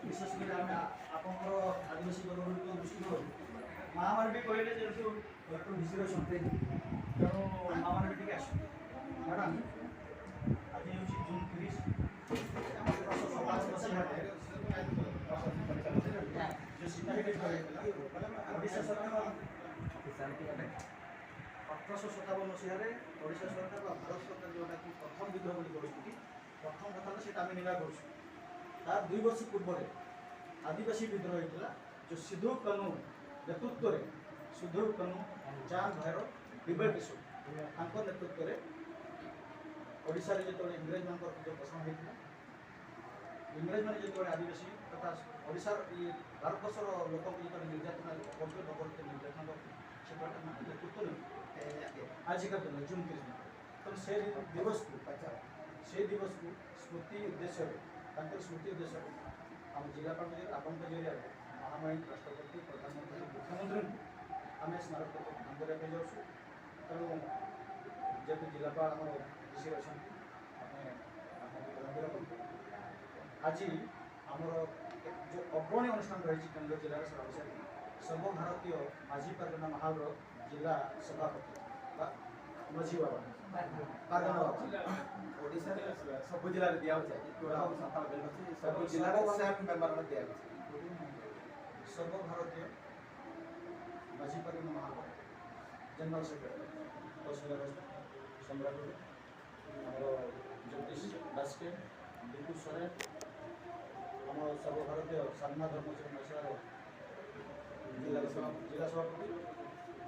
विशेषकर आम आप आदिवासी वर्ग दृष्टि माँ मैंने भी कहले जेहतु डॉक्टर भिसी अच्छा तेणु माँ मैंने भी आस मैडम आज हूँ जून 30 जो सीटाफिकेट ओडिशा सरकार 1857 मसीह ओडिशा सरकार भारत सरकार जोटा कि प्रथम विद्रोह बोली प्रथम कथा से निगा कर तार 2 वर्ष पूर्व आदिवासी विद्रोह होता जो सिद्धू कानू नेतृत्व में सिद्धू कानू चांद भैरव डिबेट किशोर नेतृत्व में ओडिशा जो इंग्रेज मान जो पोषण होता इंग्रेज मैंने जो आदिवासी तथा ओडिशा भारतवर्षर लोक जो निर्यातना करते निर्यातना नेतृत्व आजिका दिन जून 30 तो से दिवस को स्मृति उद्देश्य स्मृति उद्देश्य आम जिलापाल आपण जरिए महामहिम राष्ट्रपति प्रधानमंत्री मुख्यमंत्री आम स्मारक काम करने जाऊँ तेणु जेहतु जिलापाल आम ऋषि अच्छा आज आमर जो अग्रणी अनुष्ठान रही केन्द्र जिलार सर्वभारतीय माझी पारगना महाल जिला सभापति मझी बाबा पारगना बाबा ओडिशा सब जिले में दिया सब जिला मेम्बर दिया सर्वभारतीय माझी पारगना महाल जनरल सेक्रेटरी तहसीलदार सम्राट जगदीश दासके दीपू सोरेन आम सर्वभारतीय साधना धर्मचरण आशार जिला सभापति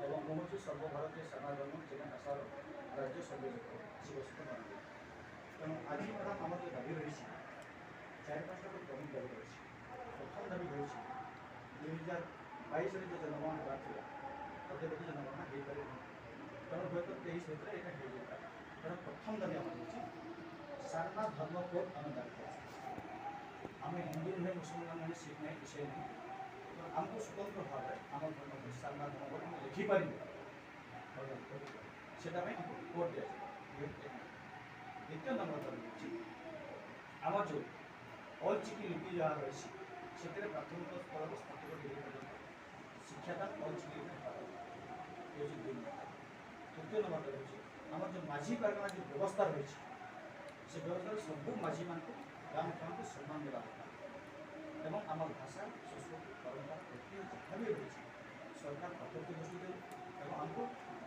एवं मुझे सर्वभारतीय साधना धर्म चरण आशार राज्य संयोजक शिवशक्त मानते तेणु आज मैडम आम जो दाबी रही 4-5टा प्रमुख दाबी रही प्रथम दाबी रही 2022 जो जनगणना होगा प्रत्येक जनगणना हो पारे तेणु हूँ 23 भितर यहाँ हो जाए तेणु प्रथम दाबी आम साधना धर्म कोड आम दाबी आम हिंदू नुहे मुसलमान नुहे सिख नहीं ईसाई नहीं आमको स्वतंत्र भाव आम धर्म साधना धर्म कोड आम लिखिपार से कोड दिया द्वितीय नंबर दाबी आम जो ऑल चिकी लिपि जहाँ रही से प्राथमिक स्तर स्नातक डिग्री पर्यटन शिक्षादान ऑल चिकी लिपि ये 2 नंबर तृतीय नंबर दाबी आम जो माझी पारगना जो व्यवस्था रही से व्यवस्था सब माझी मान गाँव को सम्मान देवा एवं आम भाषा संस्कृति परंपरा जहाँ भी रही सरकार प्रत्यक्ष दृष्टि दे आमको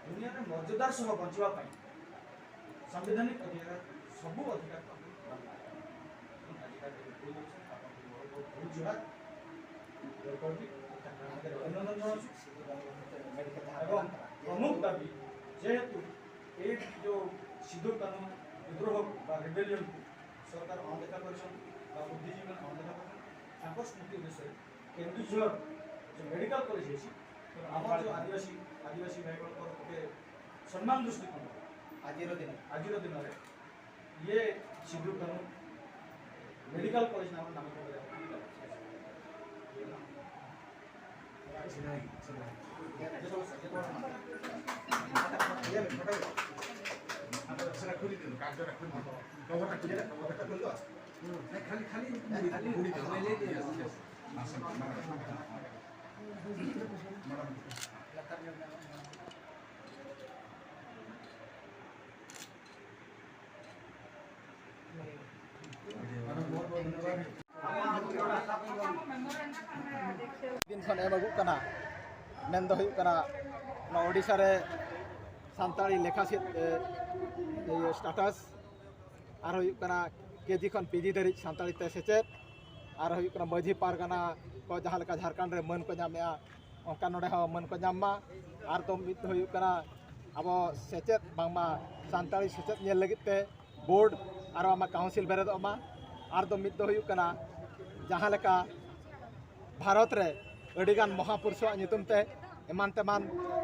दुनिया में मर्यादार सह बचापी संवैधानिक अधिकार सबू अधिकार अभिनंदन प्रमुख दाबी जेहेतु ये जो सिद्धू कानू विद्रोह रिबेलियन को सरकार अणदेखा कर बुद्धिजीवी मैंने अणदेखा कर स्मृति उद्देश्य केन्दुझर जो मेडिकल कॉलेज है आम जो आदिवासी भाई गोटे सम्मान दृष्टिकोण आज दिन में ये सिद्धू कानू मेडिकल कॉलेज नाम नामकरण दिन खन एम अगुकना मेन दो ओडिशा रे सानताड़ी लेखाशीट स्टाटस और केजी खन पीजी धरी सानताड़ी ते सेचेद और माझी पारगना को जहाँ लेका झारखंड रे मन को नामेआ ओंका नोडे हो मन को नामा और तो मिद होयुकना अब सेचेद बांगमा सानताड़ी सेचेद नेल लगित ते बोर्ड और आमा काउंसिल बेरेदोमा और तो मिद होयुकना जहाँ लेका भारत रे अड़ीगान महापुरुषों नितुम ते एमान तेमान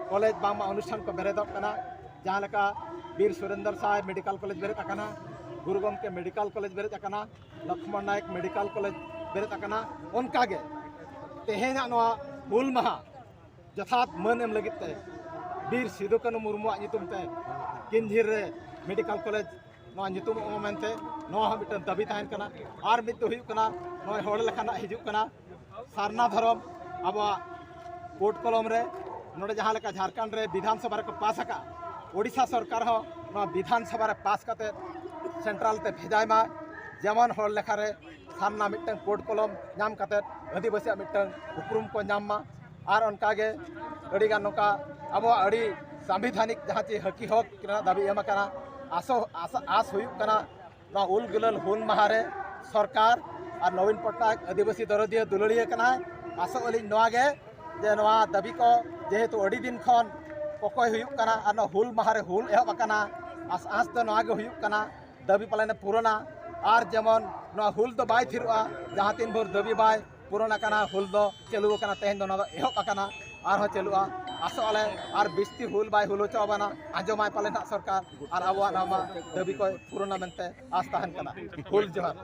कॉलेज बांगमा अनुष्ठान को बेरेदोग कना जहाँ लेका वीर सुरेंद्र साय मेडिकल कॉलेज बेरेद अकाना गुरु गोमके मेडिकल कॉलेज बेरेद अकाना लक्ष्मण नायक मेडिकल कॉलेज बेरेद अकाना उनकागे तेहेना नोआ हुल महा जथात मन एम लगित ते वीर सिदो कानू मुर्मुआ नितुम ते किन्झिर रे मेडिकल कॉलेज नोआ नितुम मेनते नोआ मिटन दाबी ताहेन कना आर मिट दो हुयुग कना नोय होड़ लेखाना हिजुग कना सारना धर्म अब कोर्ट कलम रे नोडे जहाँ लेका झारखंड रे विधानसभा रे को पास आका ओडिशा सरकार हो नोआ विधानसभा रे पास काते सेंट्रल ते भेजाय मा जेमन होड़ लेखा रे सारना मिटन कोर्ट कलम नाम काते आदिवासी मिटन उपरुम को नाम मा आर उनकागे अड़ीगान नोका अब अड़ी संविधानिक जहाँ चे हकी हक दाबी एम कना आस हुयुग कना नोआ उल गुलाल हुल महारे सरकार और नवीन पटनायक आदिवासी दरदिया दुलड़िया कना आसो अलिन नोआगे जे नोआ दाबी को जेहेतु अड़ी दिन खन पकय हुयुग कना और नोआ हुल महारे हुल एहब अकाना आस दो नोआगे हुयुग कना दाबी पालने पुराना और जेमन नोआ हुल दो बाय थिरुआ जहाँ तीन भर दाबी बाय पुराना कना हुल दो चलु कना तेहन दो नोआ एहब अकाना और चलुआ आसो आले और बिस्ती हुल बाय हुलो चाबाना आंजमाय पाले ना सरकार और आबो नामा दाबी को पुराना मेनते आस ताहन कना हुल जोहार।